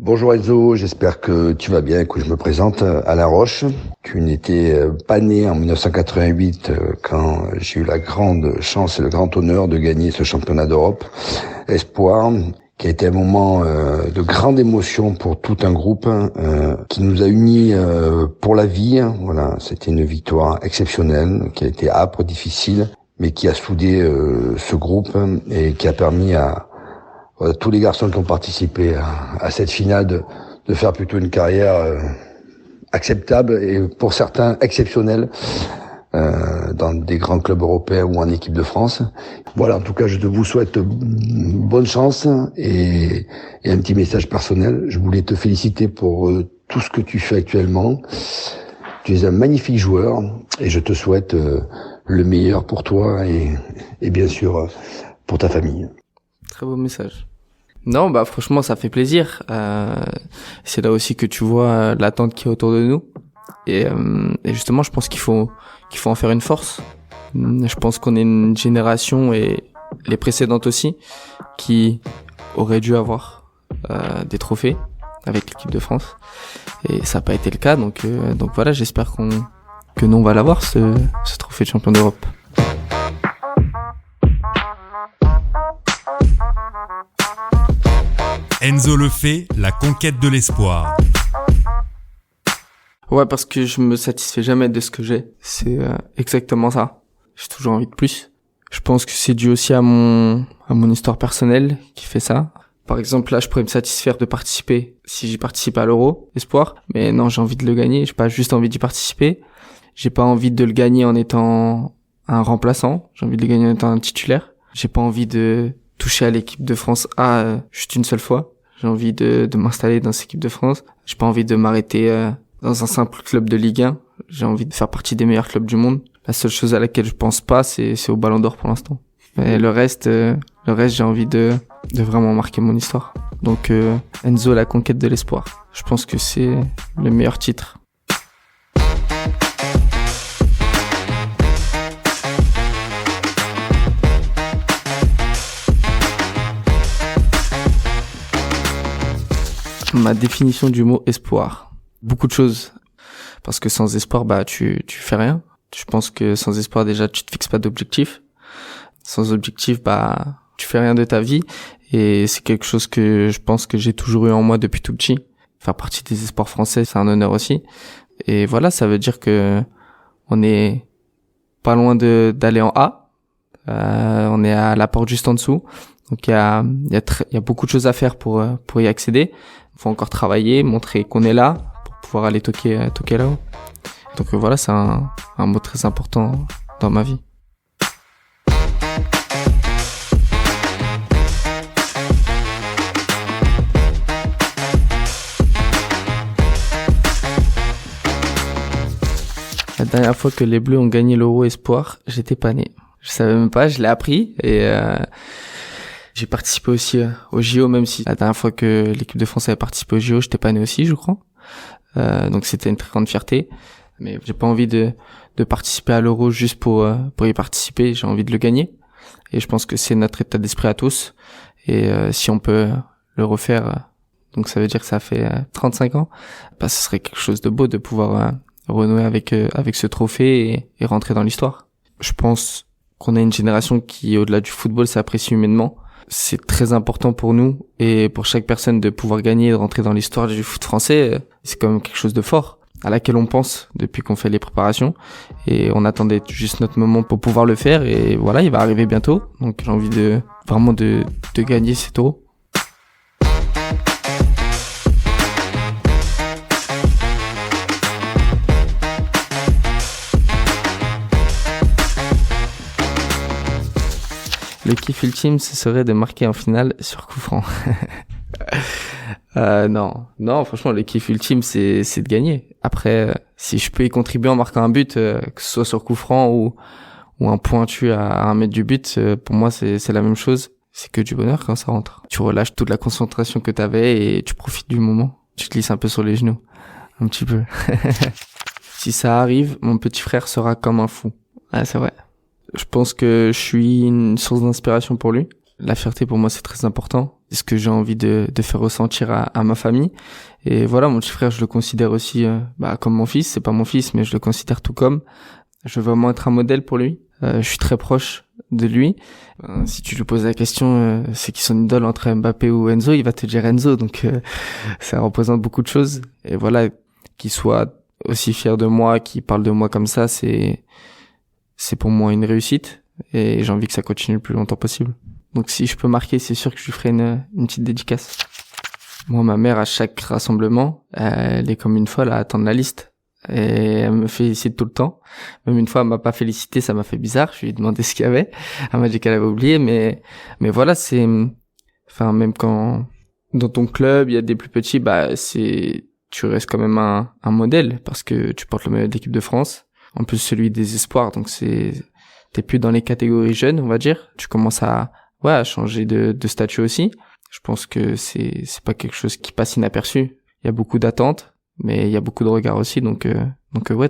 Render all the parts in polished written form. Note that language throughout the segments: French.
Bonjour Enzo, j'espère que tu vas bien. Écoute, je me présente Alain Roche. Tu n'étais pas né en 1988 quand j'ai eu la grande chance et le grand honneur de gagner ce championnat d'Europe Espoir, qui a été un moment de grande émotion pour tout un groupe qui nous a unis pour la vie. Voilà, c'était une victoire exceptionnelle qui a été âpre, difficile, mais qui a soudé ce groupe et qui a permis à tous les garçons qui ont participé à cette finale de faire plutôt une carrière acceptable et pour certains exceptionnelle dans des grands clubs européens ou en équipe de France. Voilà, en tout cas, je vous souhaite bonne chance et un petit message personnel. Je voulais te féliciter pour tout ce que tu fais actuellement. Tu es un magnifique joueur et je te souhaite le meilleur pour toi et bien sûr pour ta famille. Très beau message. Non, franchement, ça fait plaisir. C'est là aussi que tu vois l'attente qui est autour de nous. Et justement, je pense qu'il faut en faire une force. Je pense qu'on est une génération, et les précédentes aussi, qui auraient dû avoir des trophées avec l'équipe de France. Et ça n'a pas été le cas. Donc voilà, j'espère que nous, on va l'avoir, ce trophée de champion d'Europe. Enzo Lefebvre, la conquête de l'espoir. Ouais, parce que je me satisfais jamais de ce que j'ai. C'est exactement ça. J'ai toujours envie de plus. Je pense que c'est dû aussi à mon histoire personnelle qui fait ça. Par exemple, là, je pourrais me satisfaire de participer si j'y participe à l'Euro Espoir. Mais non, j'ai envie de le gagner. J'ai pas juste envie d'y participer. J'ai pas envie de le gagner en étant un remplaçant. J'ai envie de le gagner en étant un titulaire. J'ai pas envie de toucher à l'équipe de France A juste une seule fois. J'ai envie de m'installer dans cette équipe de France. J'ai pas envie de m'arrêter dans un simple club de Ligue 1. J'ai envie de faire partie des meilleurs clubs du monde. La seule chose à laquelle je pense pas, c'est au Ballon d'Or pour l'instant. Mais le reste, j'ai envie de vraiment marquer mon histoire. Donc Enzo, la conquête de l'espoir. Je pense que c'est le meilleur titre. Ma définition du mot espoir. Beaucoup de choses. Parce que sans espoir, tu fais rien. Je pense que sans espoir, déjà, tu te fixes pas d'objectif. Sans objectif, tu fais rien de ta vie. Et c'est quelque chose que je pense que j'ai toujours eu en moi depuis tout petit. Faire partie des espoirs français, c'est un honneur aussi. Et voilà, ça veut dire que on est pas loin d'aller en A. On est à la porte juste en dessous. Donc il y a beaucoup de choses à faire pour y accéder. Il faut encore travailler, montrer qu'on est là pour pouvoir aller toquer là-haut. Donc voilà, c'est un mot très important dans ma vie. La dernière fois que les Bleus ont gagné l'Euro Espoir, j'étais pas né. Je savais même pas, je l'ai appris et j'ai participé aussi au JO, même si la dernière fois que l'équipe de France avait participé au JO, j'étais pas né aussi, je crois. Donc c'était une très grande fierté. Mais j'ai pas envie de participer à l'Euro juste pour y participer. J'ai envie de le gagner. Et je pense que c'est notre état d'esprit à tous. Et si on peut le refaire, donc ça veut dire que ça fait 35 ans, ce serait quelque chose de beau de pouvoir renouer avec ce trophée et rentrer dans l'histoire. Je pense qu'on a une génération qui, au-delà du football, s'apprécie humainement. C'est très important pour nous et pour chaque personne de pouvoir gagner et de rentrer dans l'histoire du foot français. C'est quand même quelque chose de fort à laquelle on pense depuis qu'on fait les préparations et on attendait juste notre moment pour pouvoir le faire et voilà, il va arriver bientôt. Donc j'ai envie de gagner cet Euro. Le kiff ultime, ce serait de marquer en finale sur coup franc. Non, franchement, le kiff ultime, c'est de gagner. Après, si je peux y contribuer en marquant un but, que ce soit sur coup franc ou un pointu à 1 mètre du but, pour moi, c'est la même chose. C'est que du bonheur quand ça rentre. Tu relâches toute la concentration que t'avais et tu profites du moment. Tu te glisses un peu sur les genoux. Un petit peu. Si ça arrive, mon petit frère sera comme un fou. Ah, c'est vrai. Je pense que je suis une source d'inspiration pour lui. La fierté pour moi c'est très important. ce que j'ai envie de faire ressentir à ma famille. Et voilà, mon petit frère, je le considère aussi comme mon fils. C'est pas mon fils, mais je le considère tout comme. Je veux vraiment être un modèle pour lui. Je suis très proche de lui. Si tu lui poses la question, c'est qui son idole entre Mbappé ou Enzo, il va te dire Enzo. Donc ça représente beaucoup de choses. Et voilà, qu'il soit aussi fier de moi, qu'il parle de moi comme ça, c'est pour moi une réussite. Et j'ai envie que ça continue le plus longtemps possible. Donc si je peux marquer, c'est sûr que je lui ferai une petite dédicace. Moi, ma mère, à chaque rassemblement, elle est comme une folle à attendre la liste. Et elle me félicite tout le temps. Même une fois, elle m'a pas félicité, ça m'a fait bizarre. Je lui ai demandé ce qu'il y avait. Elle m'a dit qu'elle avait oublié, mais voilà, même quand dans ton club, il y a des plus petits, tu restes quand même un modèle parce que tu portes le maillot de l'équipe de France. En plus, celui des espoirs, donc t'es plus dans les catégories jeunes, on va dire. Tu commences à changer de statut aussi. Je pense que c'est pas quelque chose qui passe inaperçu. Il y a beaucoup d'attentes, mais il y a beaucoup de regards aussi, donc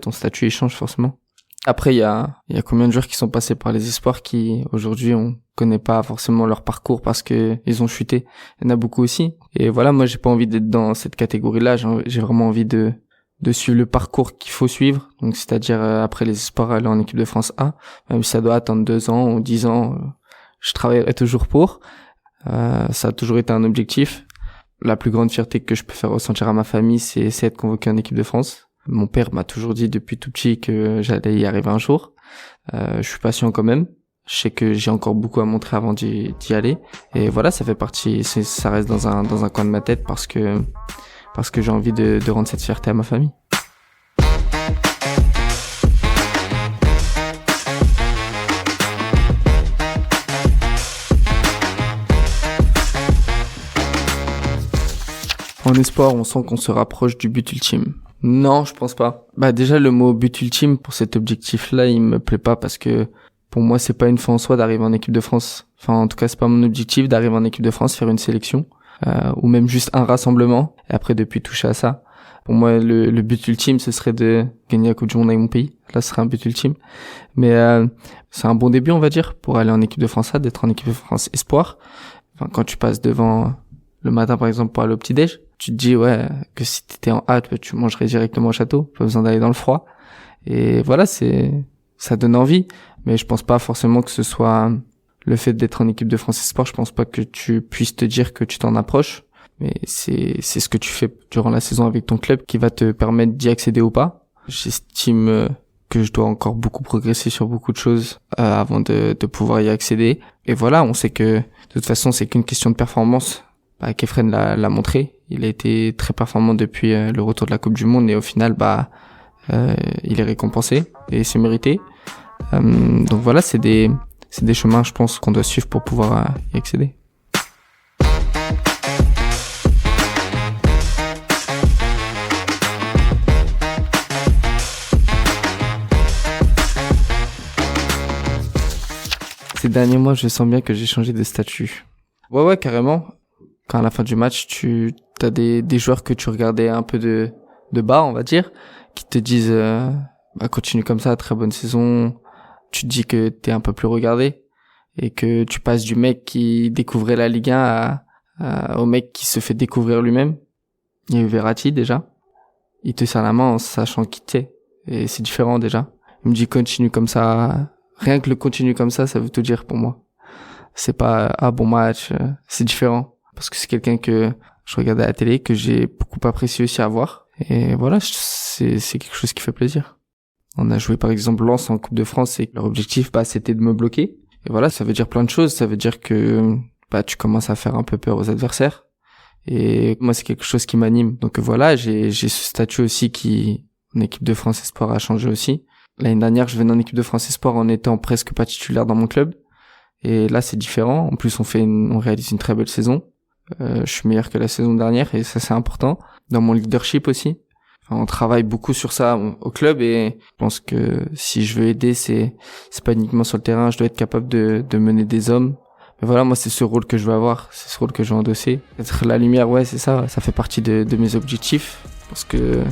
ton statut il change forcément. Après il y a combien de joueurs qui sont passés par les espoirs qui aujourd'hui on connaît pas forcément leur parcours parce que ils ont chuté. Il y en a beaucoup aussi. Et voilà, moi j'ai pas envie d'être dans cette catégorie-là, j'ai vraiment envie de suivre le parcours qu'il faut suivre. Donc c'est-à-dire après les espoirs aller en équipe de France A, même si ça doit attendre 2 ans ou 10 ans, je travaillerai toujours pour. Ça a toujours été un objectif. La plus grande fierté que je peux faire ressentir à ma famille, c'est être convoqué en équipe de France. Mon père m'a toujours dit depuis tout petit que j'allais y arriver un jour. Je suis patient quand même. Je sais que j'ai encore beaucoup à montrer avant d'y aller. Et voilà, ça fait partie, ça reste dans un coin de ma tête parce que j'ai envie de rendre cette fierté à ma famille. En espoir, on sent qu'on se rapproche du but ultime. Non, je pense pas. Déjà, le mot but ultime pour cet objectif-là, il me plaît pas parce que pour moi, c'est pas une fin en soi d'arriver en équipe de France. Enfin, en tout cas, c'est pas mon objectif d'arriver en équipe de France, faire une sélection, ou même juste un rassemblement, et après depuis toucher à ça. Pour moi, le but ultime, ce serait de gagner la Coupe du Monde avec mon pays. Là, ce serait un but ultime. Mais c'est un bon début, on va dire, pour aller en équipe de France A, d'être en équipe de France espoir. Enfin, quand tu passes devant le matin, par exemple, pour aller au petit-déj, tu te dis, que si t'étais en A, tu mangerais directement au château. Pas besoin d'aller dans le froid. Et voilà, ça donne envie. Mais je pense pas forcément que ce soit le fait d'être en équipe de France espoir. Je pense pas que tu puisses te dire que tu t'en approches. Mais c'est ce que tu fais durant la saison avec ton club qui va te permettre d'y accéder ou pas. J'estime que je dois encore beaucoup progresser sur beaucoup de choses avant de pouvoir y accéder. Et voilà, on sait que de toute façon, c'est qu'une question de performance. Kefren l'a montré. Il a été très performant depuis le retour de la Coupe du Monde et au final, il est récompensé et c'est mérité. Donc voilà, c'est des chemins, je pense, qu'on doit suivre pour pouvoir y accéder. Ces derniers mois, je sens bien que j'ai changé de statut. Ouais, carrément. Quand à la fin du match, t'as des joueurs que tu regardais un peu de bas, on va dire, qui te disent continue comme ça, très bonne saison. Tu te dis que t'es un peu plus regardé et que tu passes du mec qui découvrait la Ligue 1 au mec qui se fait découvrir lui-même. Il y a eu Verratti déjà. Il te serre la main en sachant qui t'es et c'est différent déjà. Il me dit continue comme ça. Rien que le continue comme ça veut tout dire pour moi. C'est pas bon match, c'est différent. Parce que c'est quelqu'un que je regardais à la télé, que j'ai beaucoup apprécié aussi à voir. Et voilà, c'est quelque chose qui fait plaisir. On a joué par exemple Lens en Coupe de France et leur objectif, c'était de me bloquer. Et voilà, ça veut dire plein de choses. Ça veut dire que tu commences à faire un peu peur aux adversaires. Et moi, c'est quelque chose qui m'anime. Donc voilà, j'ai ce statut aussi qui, en équipe de France Espoir, a changé aussi. L'année dernière, je venais en équipe de France Espoir en étant presque pas titulaire dans mon club. Et là, c'est différent. En plus, on réalise une très belle saison. Je suis meilleur que la saison dernière et ça, c'est important. Dans mon leadership aussi. Enfin, on travaille beaucoup sur ça au club et je pense que si je veux aider, c'est pas uniquement sur le terrain. Je dois être capable de mener des hommes. Mais voilà, moi, c'est ce rôle que je veux avoir. C'est ce rôle que je veux endosser. Être la lumière, c'est ça. Ça fait partie de mes objectifs. Parce que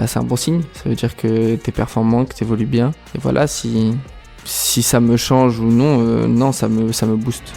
c'est un bon signe. Ça veut dire que t'es performant, que t'évolues bien. Et voilà, si ça me change ou non, non, ça me booste.